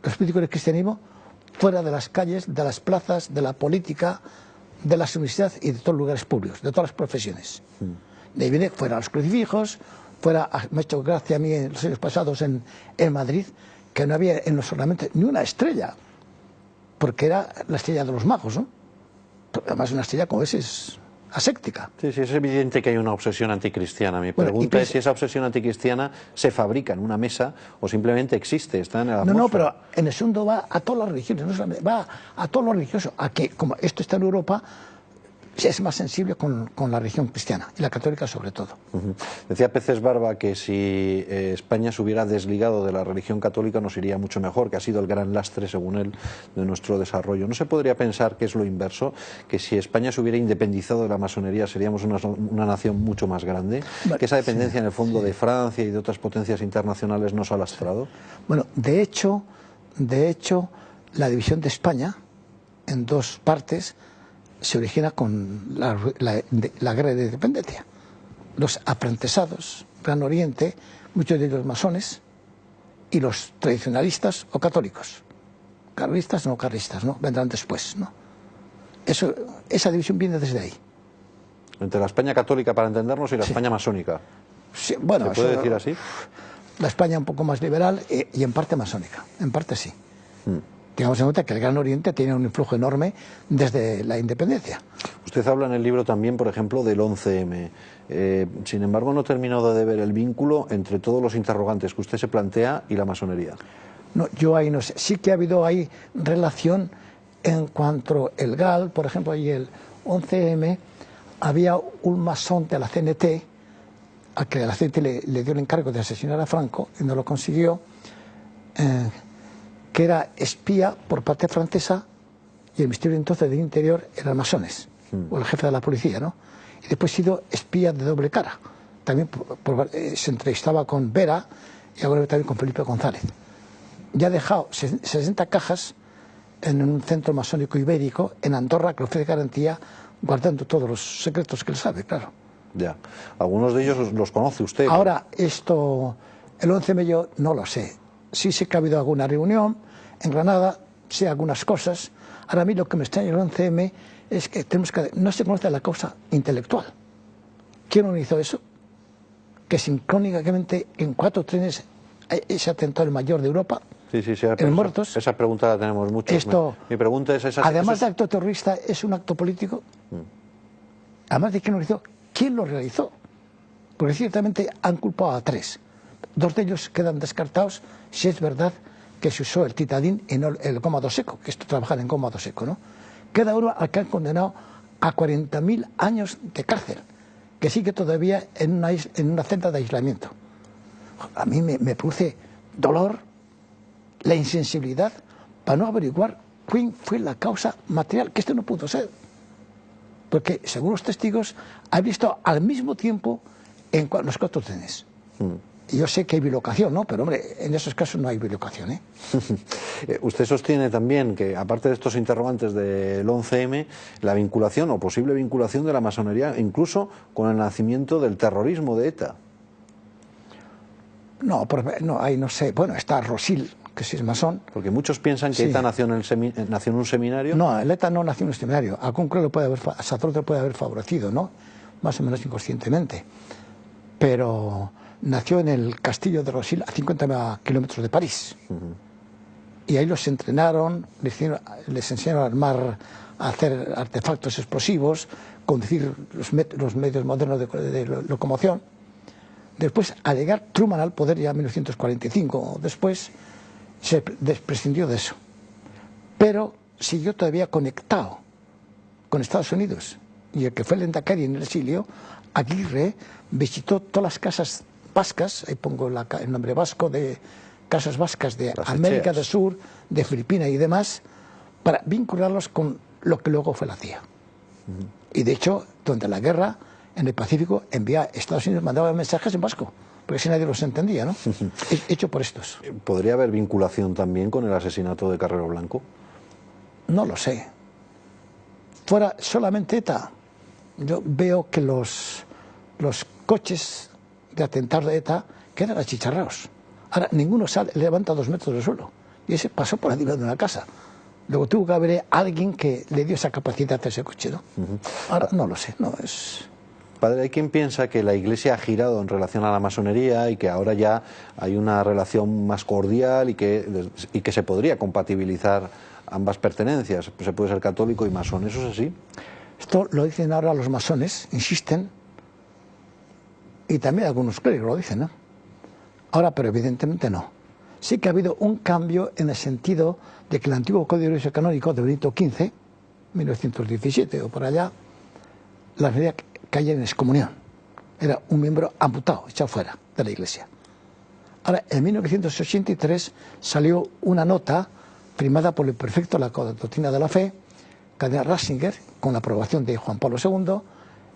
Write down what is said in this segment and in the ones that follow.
los políticos del cristianismo fuera de las calles, de las plazas, de la política, de las universidades y de todos los lugares públicos, de todas las profesiones. De ahí viene fuera los crucifijos, fuera, me ha hecho gracia a mí en los años pasados en Madrid, que no había en los ornamentos ni una estrella, porque era la estrella de los magos, ¿no? Además una estrella como esa es aséptica. Sí, sí, es evidente que hay una obsesión anticristiana. Mi pregunta es si esa obsesión anticristiana se fabrica en una mesa o simplemente existe, está en el atmósfera. No, pero en el segundo va a todas las religiones, no solamente, va a todos los religiosos, a que como esto está en Europa, es más sensible con la religión cristiana y la católica sobre todo. Decía Peces Barba que si España se hubiera desligado de la religión católica nos iría mucho mejor, que ha sido el gran lastre, según él, de nuestro desarrollo. ¿No se podría pensar que es lo inverso, que si España se hubiera independizado de la masonería seríamos una nación mucho más grande? Bueno, que esa dependencia en el fondo de Francia y de otras potencias internacionales nos ha lastrado. Bueno, de hecho, la división de España en dos partes se origina con la guerra de independencia. Los aprentesados, Gran Oriente, muchos de ellos masones, y los tradicionalistas o católicos. Carlistas, no carlistas, ¿no? Vendrán después, ¿no? Esa división viene desde ahí. Entre la España católica, para entendernos, y la España masónica. Sí, bueno, ¿se puede decir así? La España un poco más liberal y en parte masónica, en parte sí. Tengamos en cuenta que el Gran Oriente tiene un influjo enorme desde la independencia. Usted habla en el libro también, por ejemplo, del 11M. Sin embargo, no he terminado de ver el vínculo entre todos los interrogantes que usted se plantea y la masonería. No, yo ahí no sé. Sí que ha habido ahí relación en cuanto el GAL, por ejemplo, y el 11M, había un masón de la CNT, a que la CNT le dio el encargo de asesinar a Franco y no lo consiguió, que era espía por parte francesa, y el Ministerio entonces del Interior eran masones, o el jefe de la policía, ¿no? Y después ha sido espía de doble cara. También se entrevistaba con Vera y ahora también con Felipe González. Ya ha dejado 60 cajas en un centro masónico ibérico en Andorra, que ofrece garantía, guardando todos los secretos que él sabe, claro. Ya. Algunos de ellos los conoce usted. Ahora, el 11M yo no lo sé. Sí sé que ha habido alguna reunión en Granada, sé algunas cosas. Ahora a mí lo que me extraña el 11M es que no se conoce la causa intelectual. ¿Quién organizó eso? Que sincrónicamente en 4 trenes ese atentado el mayor de Europa, en muertos. Esa pregunta la tenemos mucho. Mi pregunta es esa. Además de acto terrorista, ¿es un acto político? Además de quién lo organizó, ¿quién lo realizó? Porque ciertamente han culpado a 3. 2 de ellos quedan descartados si es verdad que se usó el titadín en el gómado seco, que esto trabajan en gómado seco, ¿no? Cada uno al que han condenado a 40.000 años de cárcel, que sigue todavía en una celda de aislamiento. A mí me produce dolor la insensibilidad para no averiguar quién fue la causa material, que esto no pudo ser. Porque, según los testigos, ha visto al mismo tiempo en los 4 trenes. Yo sé que hay bilocación, ¿no? Pero, hombre, en esos casos no hay bilocación, ¿eh? Usted sostiene también que, aparte de estos interrogantes del 11M, la vinculación o posible vinculación de la masonería, incluso con el nacimiento del terrorismo de ETA. No, ahí no sé. Bueno, está Rosil, que sí es masón. Porque muchos piensan que ETA nació en un seminario. No, el ETA no nació en un seminario. Algún creo a sacerdote puede haber favorecido, ¿no? Más o menos inconscientemente. Pero nació en el castillo de Rosil, a 50 kilómetros de París. Y ahí los entrenaron, les enseñaron a armar, a hacer artefactos explosivos, conducir los medios modernos de locomoción. Después, al llegar Truman al poder ya en 1945, después se prescindió de eso. Pero siguió todavía conectado con Estados Unidos. Y el que fue el Endacari en el exilio, Aguirre, visitó todas las casas vascas, ahí pongo el nombre vasco, de casas vascas de América del Sur, de Filipinas y demás, para vincularlos con lo que luego fue la CIA. Y de hecho, durante la guerra, en el Pacífico, Estados Unidos mandaba mensajes en vasco, porque si nadie los entendía, ¿no? Hecho por estos. ¿Podría haber vinculación también con el asesinato de Carrero Blanco? No lo sé. Fuera solamente ETA, yo veo que los coches de atentado de ETA quedan achicharrados. Ahora, ninguno levanta 2 metros del suelo. y ese pasó por encima de una casa. Luego tuvo que haber alguien que le dio esa capacidad a ese coche, ¿no? Ahora no lo sé, no es... Padre, hay quien piensa que la Iglesia ha girado en relación a la masonería y que ahora ya hay una relación más cordial y que se podría compatibilizar ambas pertenencias. Se puede ser católico y masón, ¿eso es así? Esto lo dicen ahora los masones, insisten, y también algunos clérigos lo dicen, ¿no? Ahora, pero evidentemente no. Sí que ha habido un cambio en el sentido de que el antiguo Código de Derecho Canónico de Benito XV, 1917 o por allá, la masonería caía en excomunión. Era un miembro amputado, echado fuera de la Iglesia. Ahora, en 1983 salió una nota firmada por el prefecto de la doctrina de la fe, Cardenal Ratzinger, con la aprobación de Juan Pablo II,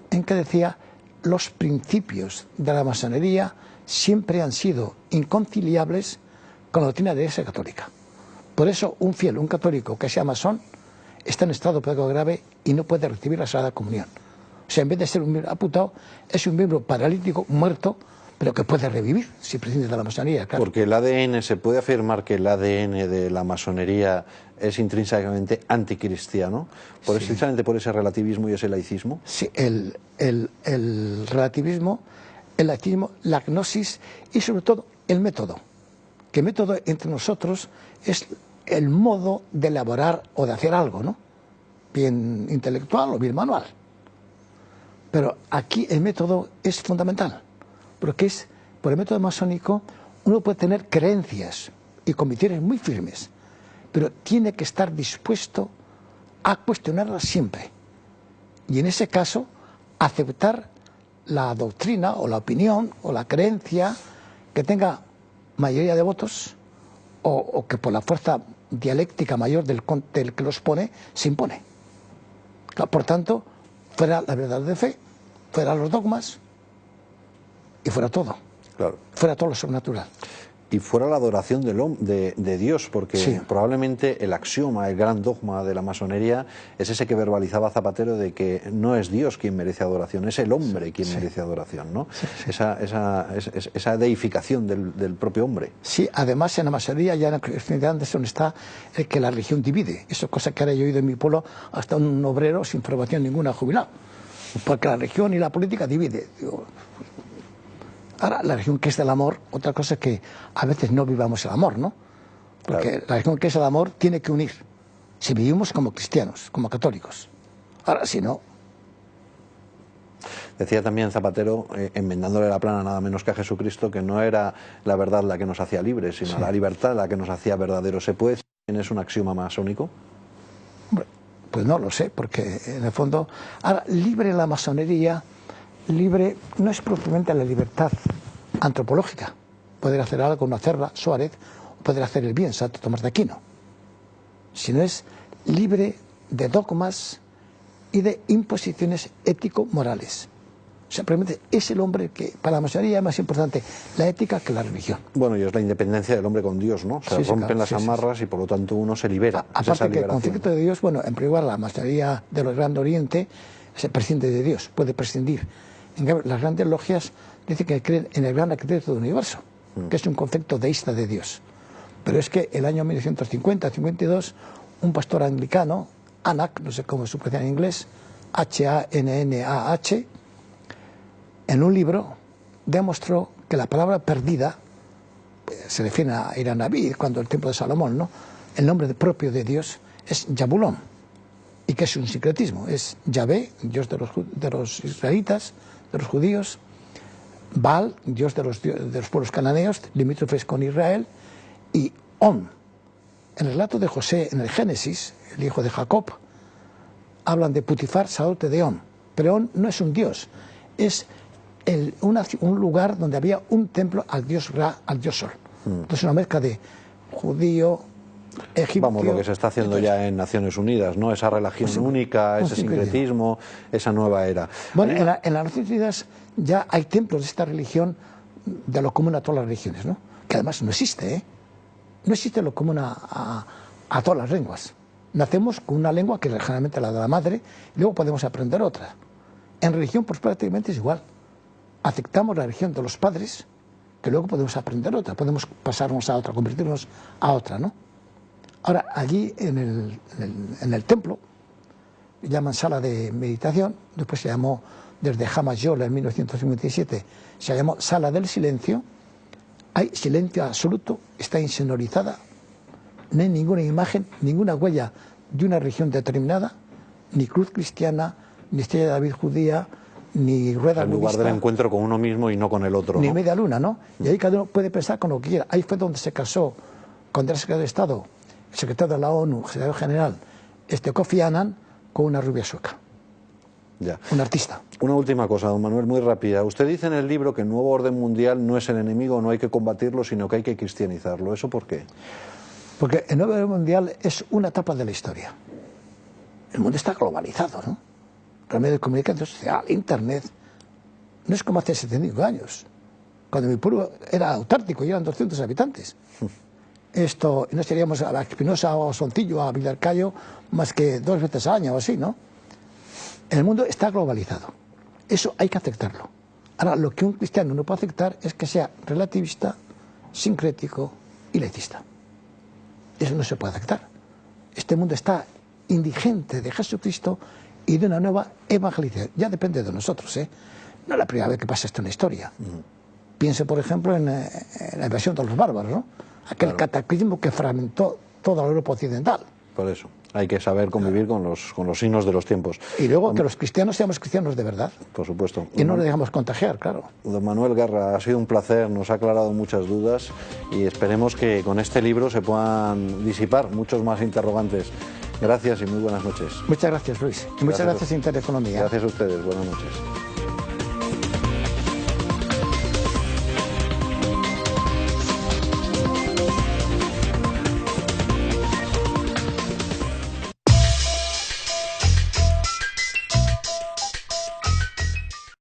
en que decía: los principios de la masonería siempre han sido inconciliables con la doctrina de la Iglesia Católica. Por eso un fiel, un católico que sea masón, está en estado de pecado grave y no puede recibir la Sagrada Comunión. O sea, en vez de ser un miembro amputado, es un miembro paralítico, muerto, pero que puede revivir si prescinde de la masonería. Claro. Porque el ADN, ¿se puede afirmar que el ADN de la masonería es intrínsecamente anticristiano? Precisamente por ese relativismo y ese laicismo. Sí, el relativismo, el laicismo, la gnosis y sobre todo el método. Que el método entre nosotros es el modo de elaborar o de hacer algo, ¿no? Bien intelectual o bien manual. Pero aquí el método es fundamental, porque por el método masónico uno puede tener creencias y convicciones muy firmes, pero tiene que estar dispuesto a cuestionarlas siempre. Y en ese caso, aceptar la doctrina o la opinión o la creencia que tenga mayoría de votos o que por la fuerza dialéctica mayor del que los pone, se impone. Por tanto, fuera la verdad de fe, fuera los dogmas y fuera todo. Claro. Fuera todo lo sobrenatural. Y fuera la adoración de Dios, porque sí, probablemente el axioma, el gran dogma de la masonería es ese que verbalizaba Zapatero, de que no es Dios quien merece adoración, es el hombre quien merece adoración, ¿no? Esa deificación del propio hombre. Sí, además en la masonería ya en la cristiandad donde está el que la religión divide. Eso es cosa que ahora yo he oído en mi pueblo hasta un obrero sin formación ninguna jubilado. Porque la religión y la política divide. Digo, ahora, la religión que es del amor, otra cosa es que a veces no vivamos el amor, ¿no? Porque claro, la religión que es el amor tiene que unir. Si vivimos como cristianos, como católicos. Ahora, si no... Decía también Zapatero, enmendándole la plana nada menos que a Jesucristo, que no era la verdad la que nos hacía libres, sino la libertad la que nos hacía verdaderos. ¿Se puede decir que es un axioma masónico? Hombre, pues no lo sé, porque en el fondo... Ahora, libre la masonería... Libre no es propiamente la libertad antropológica, poder hacer algo, no hacerla, Suárez, o poder hacer el bien, Santo Tomás de Aquino, sino es libre de dogmas y de imposiciones ético-morales. O sea, realmente es el hombre que, para la masonería es más importante la ética que la religión. Bueno, y es la independencia del hombre con Dios, ¿no? Se rompen las amarras y por lo tanto uno se libera. Aparte que el concepto de Dios, bueno, en primer lugar la masonería de los Gran Oriente se prescinde de Dios, puede prescindir. En cambio, las grandes logias dicen que creen en el gran arquitecto del universo, que es un concepto deísta de Dios. Pero es que el año 1950-52, un pastor anglicano, Anak, no sé cómo se pronuncia en inglés, H-A-N-N-A-H, en un libro demostró que la palabra perdida, se refiere a Irán Naví, cuando el templo de Salomón, ¿no? El nombre propio de Dios es Yabulón, y que es un sincretismo, es Yahvé, Dios de los israelitas, de los judíos, Baal, Dios de los pueblos cananeos, limítrofes con Israel, y On. En el relato de José, en el Génesis, el hijo de Jacob, hablan de Putifar, sacerdote de On. Pero On no es un dios, es un lugar donde había un templo al dios Ra, al dios Sol. Entonces una mezcla de judío, egipcio... Vamos, lo que se está haciendo ya en Naciones Unidas, ¿no? Esa religión única, ese sincretismo, esa nueva era. Bueno, en las Naciones Unidas ya hay templos de esta religión de lo común a todas las religiones, ¿no? Que además no existe, ¿eh? No existe lo común a todas las lenguas. Nacemos con una lengua que es generalmente la de la madre y luego podemos aprender otra. En religión, pues prácticamente es igual. Aceptamos la religión de los padres, que luego podemos aprender otra, podemos pasarnos a otra, convertirnos a otra, ¿no? Ahora, allí en el templo, llaman sala de meditación, después se llamó, desde Hamas Yola en 1957, se llamó sala del silencio. Hay silencio absoluto, está insonorizada, no hay ninguna imagen, ninguna huella de una religión determinada, ni cruz cristiana, ni estrella de David judía, ni rueda el lugar budista, del encuentro con uno mismo y no con el otro, ni ¿no? media luna, ¿no? Y ahí cada uno puede pensar con lo que quiera. Ahí fue donde se casó, cuando era secretario de Estado, el secretario de la ONU, secretario general, Kofi Annan, con una rubia sueca. Ya. Un artista. Una última cosa, don Manuel, muy rápida. Usted dice en el libro que el nuevo orden mundial no es el enemigo, no hay que combatirlo, sino que hay que cristianizarlo. ¿Eso por qué? Porque el nuevo orden mundial es una etapa de la historia. El mundo está globalizado, ¿no? Los medios de comunicación social, Internet. No es como hace 75 años, cuando mi pueblo era autártico y eran 200 habitantes. Esto, no seríamos a la Espinosa o a Sontillo, a Villarcayo, más que 2 veces al año o así, ¿no? El mundo está globalizado. Eso hay que aceptarlo. Ahora, lo que un cristiano no puede aceptar es que sea relativista, sincrético y laicista. Eso no se puede aceptar. Este mundo está indigente de Jesucristo y de una nueva evangelización. Ya depende de nosotros, ¿eh? No es la primera vez que pasa esto en la historia. Piense, por ejemplo, en la invasión de los bárbaros, ¿no? Aquel cataclismo que fragmentó toda la Europa occidental. Por eso, hay que saber convivir con los signos de los tiempos. Y luego que los cristianos seamos cristianos de verdad. Por supuesto. Y no nos dejamos contagiar, claro. Don Manuel Guerra, ha sido un placer, nos ha aclarado muchas dudas y esperemos que con este libro se puedan disipar muchos más interrogantes. Gracias y muy buenas noches. Muchas gracias, Luis. Y muchas gracias a Intereconomía. Gracias a ustedes, buenas noches.